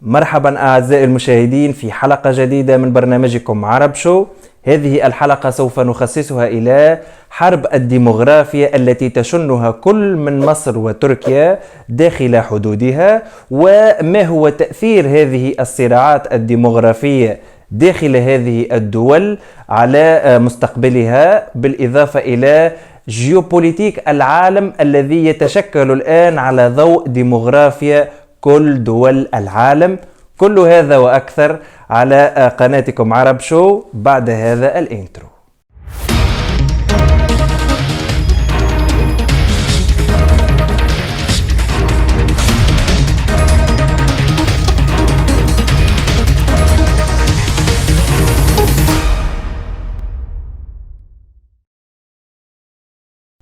مرحبا أعزائي المشاهدين في حلقة جديدة من برنامجكم عرب شو. هذه الحلقة سوف نخصصها إلى حرب الديمغرافيا التي تشنها كل من مصر وتركيا داخل حدودها، وما هو تأثير هذه الصراعات الديمغرافية داخل هذه الدول على مستقبلها، بالإضافة إلى جيوبوليتيك العالم الذي يتشكل الآن على ضوء ديمغرافيا كل دول العالم. كل هذا وأكثر على قناتكم عرب شو بعد هذا الانترو.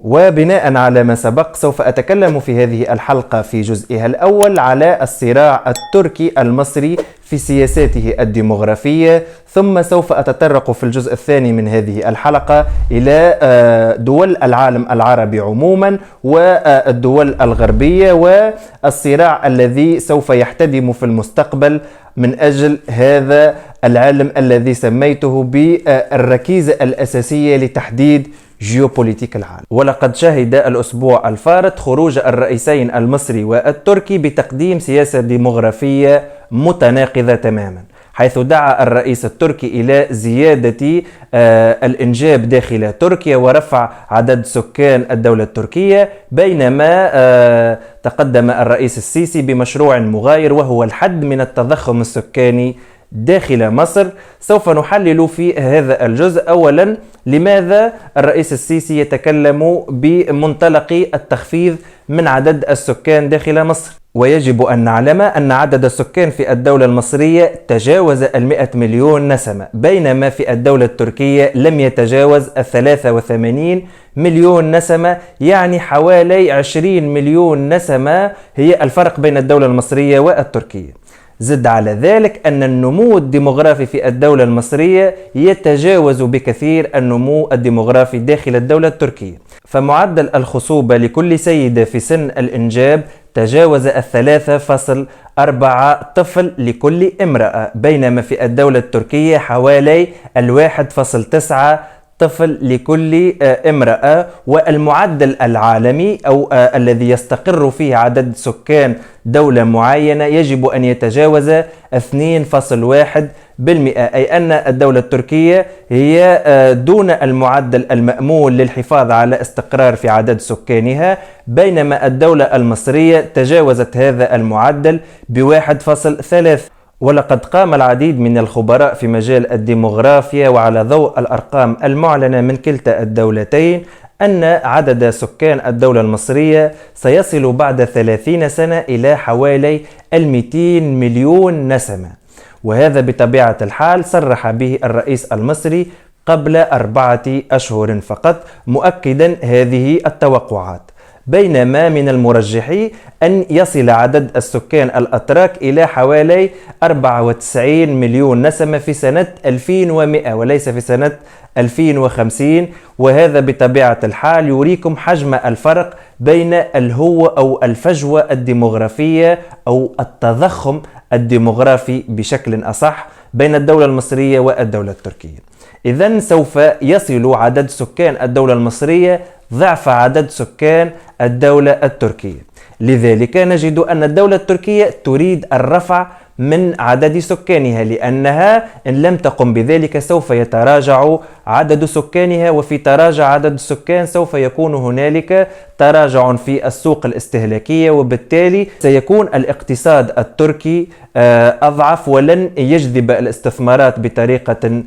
وبناء على ما سبق سوف أتكلم في هذه الحلقة في جزئها الأول على الصراع التركي المصري في سياساته الديمغرافية، ثم سوف أتطرق في الجزء الثاني من هذه الحلقة إلى دول العالم العربي عموما والدول الغربية والصراع الذي سوف يحتدم في المستقبل من أجل هذا العالم الذي سميته بالركيزة الأساسية لتحديد جيوبوليتيك العالم. ولقد شهد الأسبوع الفارط خروج الرئيسين المصري والتركي بتقديم سياسة ديمغرافية متناقضة تماما، حيث دعا الرئيس التركي إلى زيادة الإنجاب داخل تركيا ورفع عدد سكان الدولة التركية، بينما تقدم الرئيس السيسي بمشروع مغاير وهو الحد من التضخم السكاني داخل مصر. سوف نحلل في هذا الجزء أولا لماذا الرئيس السيسي يتكلم بمنطلق التخفيض من عدد السكان داخل مصر، ويجب أن نعلم أن عدد السكان في الدولة المصرية تجاوز 100 مليون نسمة، بينما في الدولة التركية لم يتجاوز 83 مليون نسمة، يعني حوالي 20 مليون نسمة هي الفرق بين الدولة المصرية والتركية. زد على ذلك أن النمو الديمغرافي في الدولة المصرية يتجاوز بكثير النمو الديمغرافي داخل الدولة التركية، فمعدل الخصوبة لكل سيدة في سن الإنجاب تجاوز 3.4 طفل لكل امرأة، بينما في الدولة التركية حوالي 1.9 طفل لكل امرأة. والمعدل العالمي أو الذي يستقر فيه عدد سكان دولة معينة يجب أن يتجاوز 2.1%، أي أن الدولة التركية هي دون المعدل المأمول للحفاظ على استقرار في عدد سكانها، بينما الدولة المصرية تجاوزت هذا المعدل ب1.3. ولقد قام العديد من الخبراء في مجال الديمغرافيا وعلى ضوء الأرقام المعلنة من كلتا الدولتين أن عدد سكان الدولة المصرية سيصل بعد 30 سنة إلى حوالي 200 مليون نسمة، وهذا بطبيعة الحال صرح به الرئيس المصري قبل 4 أشهر فقط مؤكدا هذه التوقعات. بينما من المرجح أن يصل عدد السكان الأتراك إلى حوالي 94 مليون نسمة في سنة 2100 وليس في سنة 2050، وهذا بطبيعة الحال يريكم حجم الفرق بين الهوة أو الفجوة الديمغرافية أو التضخم الديمغرافي بشكل أصح بين الدولة المصرية والدولة التركية. إذن سوف يصل عدد سكان الدولة المصرية ضعف عدد سكان الدولة التركية، لذلك نجد أن الدولة التركية تريد الرفع من عدد سكانها، لأنها إن لم تقم بذلك سوف يتراجع عدد سكانها، وفي تراجع عدد السكان سوف يكون هنالك تراجع في السوق الاستهلاكية، وبالتالي سيكون الاقتصاد التركي أضعف ولن يجذب الاستثمارات بطريقة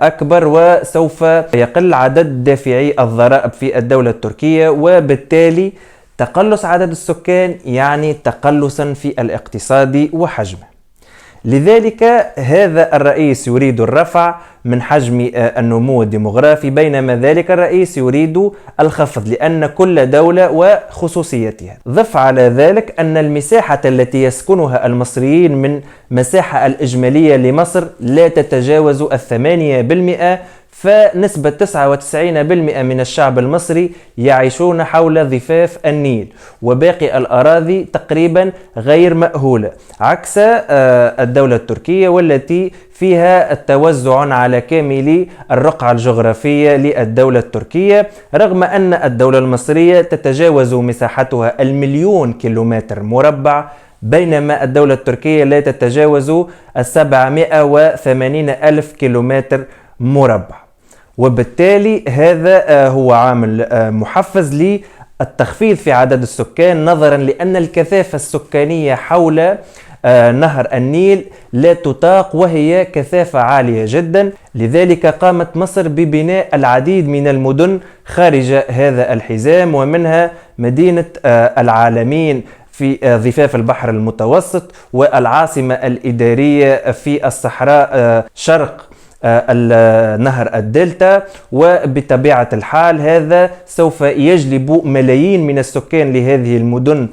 أكبر، وسوف يقل عدد دافعي الضرائب في الدولة التركية، وبالتالي تقلص عدد السكان يعني تقلصا في الاقتصاد وحجمه. لذلك هذا الرئيس يريد الرفع من حجم النمو الديمغرافي، بينما ذلك الرئيس يريد الخفض لأن كل دولة وخصوصيتها. ضف على ذلك أن المساحة التي يسكنها المصريين من مساحة الإجمالية لمصر لا تتجاوز 8% فنسبة 99% من الشعب المصري يعيشون حول ضفاف النيل، وباقي الأراضي تقريبا غير مأهولة، عكس الدولة التركية والتي فيها التوزع على كامل الرقعة الجغرافية للدولة التركية، رغم أن الدولة المصرية تتجاوز مساحتها 1,000,000 كيلومتر مربع، بينما الدولة التركية لا تتجاوز 780,000 كيلومتر مربع. وبالتالي هذا هو عامل محفز للتخفيض في عدد السكان، نظرا لأن الكثافة السكانية حول نهر النيل لا تطاق وهي كثافة عالية جدا. لذلك قامت مصر ببناء العديد من المدن خارج هذا الحزام، ومنها مدينة العالمين في ضفاف البحر المتوسط، والعاصمة الإدارية في الصحراء شرق نهر الدلتا. وبطبيعة الحال هذا سوف يجلب ملايين من السكان لهذه المدن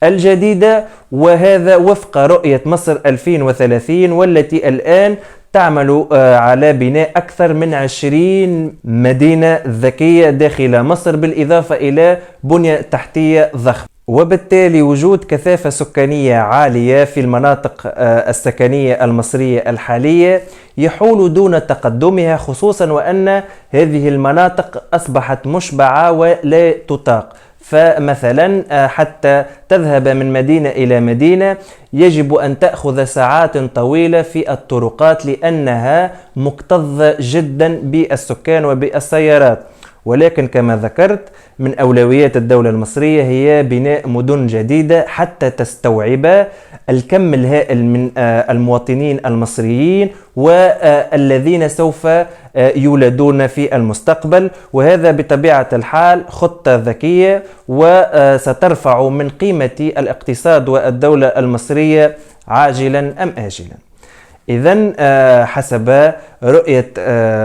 الجديدة، وهذا وفق رؤية مصر 2030 والتي الآن تعمل على بناء أكثر من 20 مدينة ذكية داخل مصر، بالإضافة إلى بنية تحتية ضخمة. وبالتالي وجود كثافة سكانية عالية في المناطق السكنية المصرية الحالية يحول دون تقدمها، خصوصا وأن هذه المناطق أصبحت مشبعة ولا تطاق. فمثلا حتى تذهب من مدينة إلى مدينة يجب أن تأخذ ساعات طويلة في الطرقات لأنها مكتظة جدا بالسكان وبالسيارات. ولكن كما ذكرت من أولويات الدولة المصرية هي بناء مدن جديدة حتى تستوعب الكم الهائل من المواطنين المصريين والذين سوف يولدون في المستقبل، وهذا بطبيعة الحال خطة ذكية وسترفع من قيمة الاقتصاد والدولة المصرية عاجلا أم آجلا. إذن حسب رؤية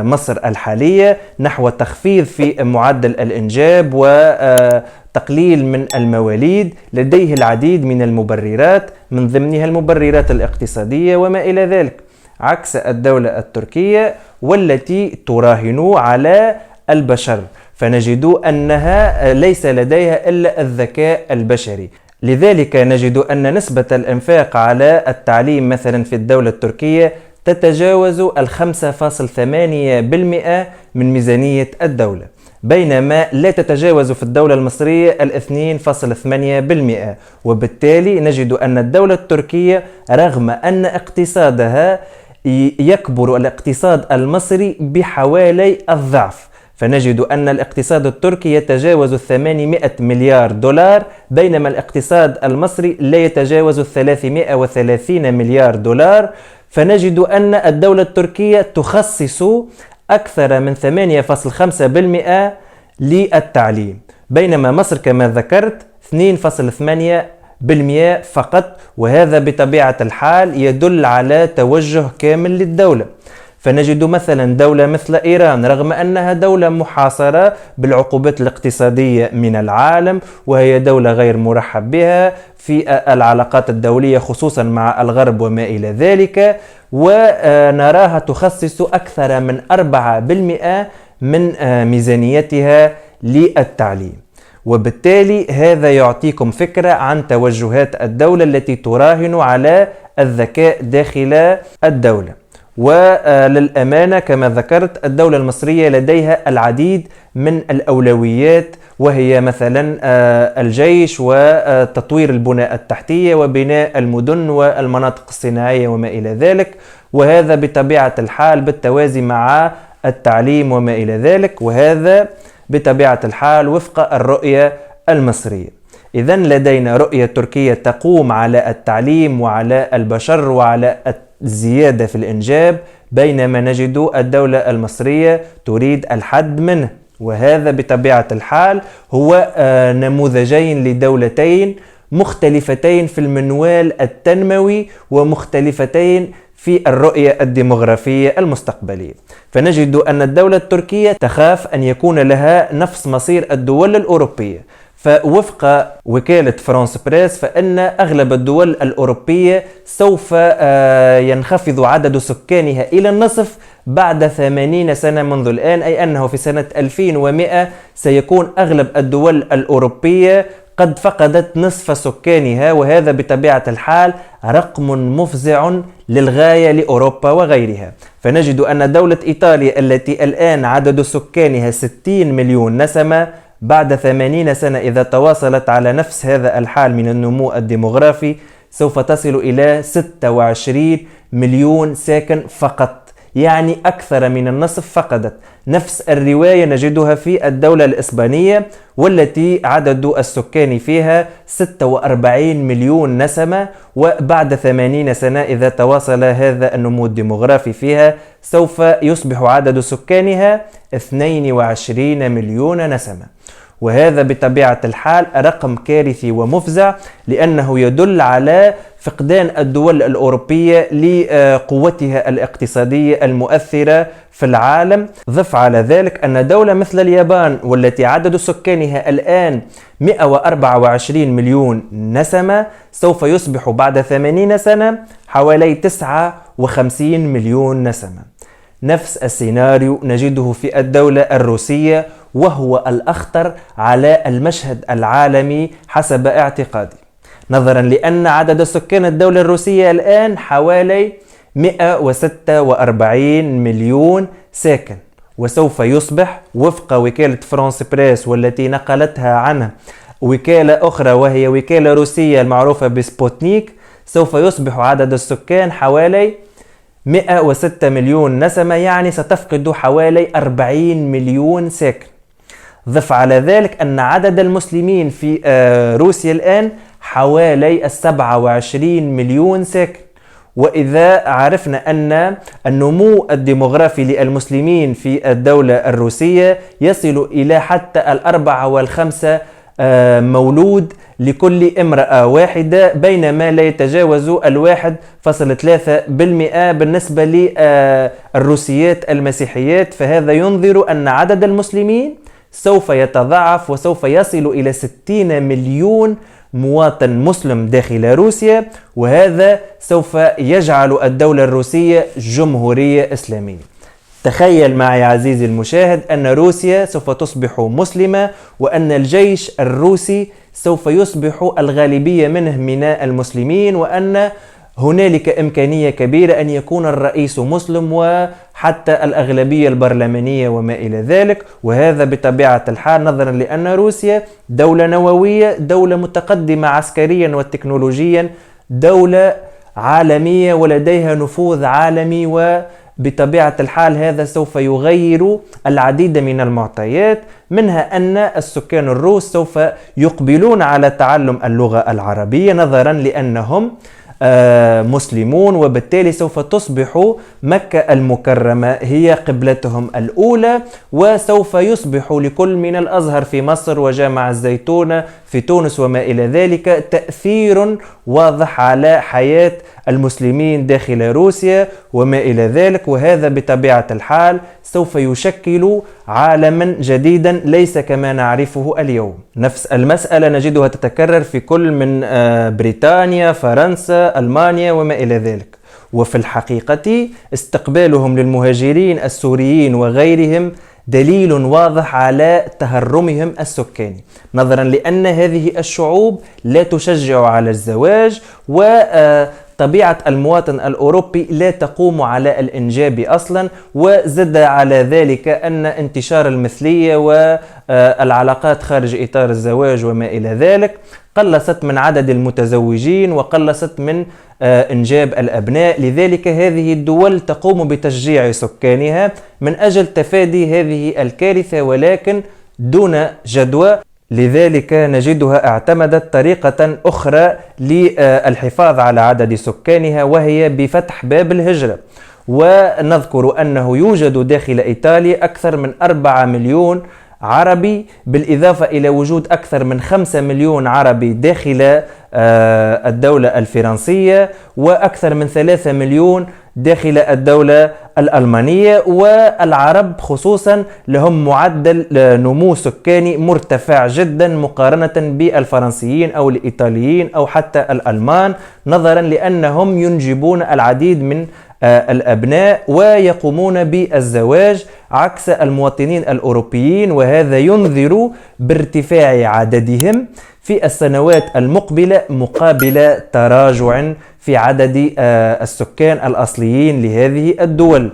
مصر الحالية نحو تخفيض في معدل الإنجاب وتقليل من المواليد لديه العديد من المبررات، من ضمنها المبررات الاقتصادية وما إلى ذلك، عكس الدولة التركية والتي تراهن على البشر، فنجد أنها ليس لديها إلا الذكاء البشري. لذلك نجد أن نسبة الإنفاق على التعليم مثلا في الدولة التركية تتجاوز 5.8% من ميزانية الدولة، بينما لا تتجاوز في الدولة المصرية 2.8%. وبالتالي نجد أن الدولة التركية رغم أن اقتصادها يكبر الاقتصاد المصري بحوالي الضعف، فنجد أن الاقتصاد التركي يتجاوز 800 مليار دولار، بينما الاقتصاد المصري لا يتجاوز 330 مليار دولار. فنجد أن الدولة التركية تخصص أكثر من 8.5% للتعليم، بينما مصر كما ذكرت 2.8% فقط، وهذا بطبيعة الحال يدل على توجه كامل للدولة. فنجد مثلا دولة مثل إيران رغم أنها دولة محاصرة بالعقوبات الاقتصادية من العالم، وهي دولة غير مرحب بها في العلاقات الدولية خصوصا مع الغرب وما إلى ذلك، ونراها تخصص أكثر من 4% من ميزانيتها للتعليم. وبالتالي هذا يعطيكم فكرة عن توجهات الدولة التي تراهن على الذكاء داخل الدولة. وللأمانة كما ذكرت الدولة المصرية لديها العديد من الأولويات، وهي مثلا الجيش وتطوير البنى التحتية وبناء المدن والمناطق الصناعية وما إلى ذلك، وهذا بطبيعة الحال بالتوازي مع التعليم وما إلى ذلك، وهذا بطبيعة الحال وفق الرؤية المصرية. إذن لدينا رؤية تركية تقوم على التعليم وعلى البشر وعلى الزيادة في الإنجاب، بينما نجد الدولة المصرية تريد الحد منه، وهذا بطبيعة الحال هو نموذجين لدولتين مختلفتين في المنوال التنموي ومختلفتين في الرؤية الديمغرافية المستقبلية. فنجد أن الدولة التركية تخاف أن يكون لها نفس مصير الدول الأوروبية، فوفق وكالة فرانس بريس فإن أغلب الدول الأوروبية سوف ينخفض عدد سكانها إلى النصف بعد 80 سنة منذ الآن، أي أنه في سنة 2100 سيكون أغلب الدول الأوروبية قد فقدت نصف سكانها، وهذا بطبيعة الحال رقم مفزع للغاية لأوروبا وغيرها. فنجد أن دولة إيطاليا التي الآن عدد سكانها 60 مليون نسمة بعد 80 سنة إذا تواصلت على نفس هذا الحال من النمو الديمغرافي سوف تصل إلى 26 مليون ساكن فقط، يعني أكثر من النصف فقدت. نفس الرواية نجدها في الدولة الإسبانية والتي عدد السكان فيها 46 مليون نسمة، وبعد 80 سنة إذا تواصل هذا النمو الديمغرافي فيها سوف يصبح عدد سكانها 22 مليون نسمة. وهذا بطبيعة الحال رقم كارثي ومفزع، لأنه يدل على فقدان الدول الأوروبية لقوتها الاقتصادية المؤثرة في العالم. ضف على ذلك أن دولة مثل اليابان والتي عدد سكانها الآن 124 مليون نسمة سوف يصبح بعد 80 سنة حوالي 59 مليون نسمة. نفس السيناريو نجده في الدولة الروسية، وهو الأخطر على المشهد العالمي حسب اعتقادي، نظرا لأن عدد سكان الدولة الروسية الآن حوالي 146 مليون ساكن، وسوف يصبح وفق وكالة فرانس بريس والتي نقلتها عنها وكالة أخرى وهي وكالة روسية المعروفة بسبوتنيك، سوف يصبح عدد السكان حوالي 106 مليون نسمة، يعني ستفقد حوالي 40 مليون ساكن. ضف على ذلك أن عدد المسلمين في روسيا الآن حوالي 27 مليون ساكن، وإذا عرفنا أن النمو الديمغرافي للمسلمين في الدولة الروسية يصل إلى حتى 4 و5 مولود لكل امرأة واحدة، بينما لا يتجاوز 1.3% بالنسبة للروسيات المسيحيات. فهذا ينظر أن عدد المسلمين سوف يتضاعف وسوف يصل إلى 60 مليون مواطن مسلم داخل روسيا، وهذا سوف يجعل الدولة الروسية جمهورية إسلامية. تخيل معي عزيزي المشاهد أن روسيا سوف تصبح مسلمة، وأن الجيش الروسي سوف يصبح الغالبية منه من المسلمين، وأن هنالك إمكانية كبيرة أن يكون الرئيس مسلم وحتى الأغلبية البرلمانية وما إلى ذلك. وهذا بطبيعة الحال نظرا لأن روسيا دولة نووية، دولة متقدمة عسكريا وتكنولوجيا، دولة عالمية ولديها نفوذ عالمي، وبطبيعة الحال هذا سوف يغير العديد من المعطيات، منها أن السكان الروس سوف يقبلون على تعلم اللغة العربية نظرا لأنهم مسلمون، وبالتالي سوف تصبح مكة المكرمة هي قبلتهم الأولى، وسوف يصبح لكل من الأزهر في مصر وجامع الزيتونة في تونس وما إلى ذلك تأثير واضح على حياة المسلمين داخل روسيا وما إلى ذلك. وهذا بطبيعة الحال سوف يشكل عالما جديدا ليس كما نعرفه اليوم. نفس المسألة نجدها تتكرر في كل من بريطانيا، فرنسا، ألمانيا وما إلى ذلك. وفي الحقيقة استقبالهم للمهاجرين السوريين وغيرهم دليل واضح على تهرمهم السكاني، نظرا لأن هذه الشعوب لا تشجع على الزواج، وطبيعة المواطن الأوروبي لا تقوم على الإنجاب أصلا. وزد على ذلك أن انتشار المثلية والعلاقات خارج إطار الزواج وما إلى ذلك قلصت من عدد المتزوجين وقلصت من إنجاب الأبناء. لذلك هذه الدول تقوم بتشجيع سكانها من أجل تفادي هذه الكارثة، ولكن دون جدوى. لذلك نجدها اعتمدت طريقة أخرى للحفاظ على عدد سكانها، وهي بفتح باب الهجرة. ونذكر أنه يوجد داخل إيطاليا أكثر من 4 مليون عربي، بالإضافة إلى وجود أكثر من 5 مليون عربي داخل الدولة الفرنسية، وأكثر من 3 مليون داخل الدولة الألمانية. والعرب خصوصا لهم معدل نمو سكاني مرتفع جدا مقارنة بالفرنسيين أو الإيطاليين أو حتى الألمان، نظرا لأنهم ينجبون العديد من الأبناء ويقومون بالزواج عكس المواطنين الأوروبيين، وهذا ينذر بارتفاع عددهم في السنوات المقبلة مقابل تراجع في عدد السكان الأصليين لهذه الدول.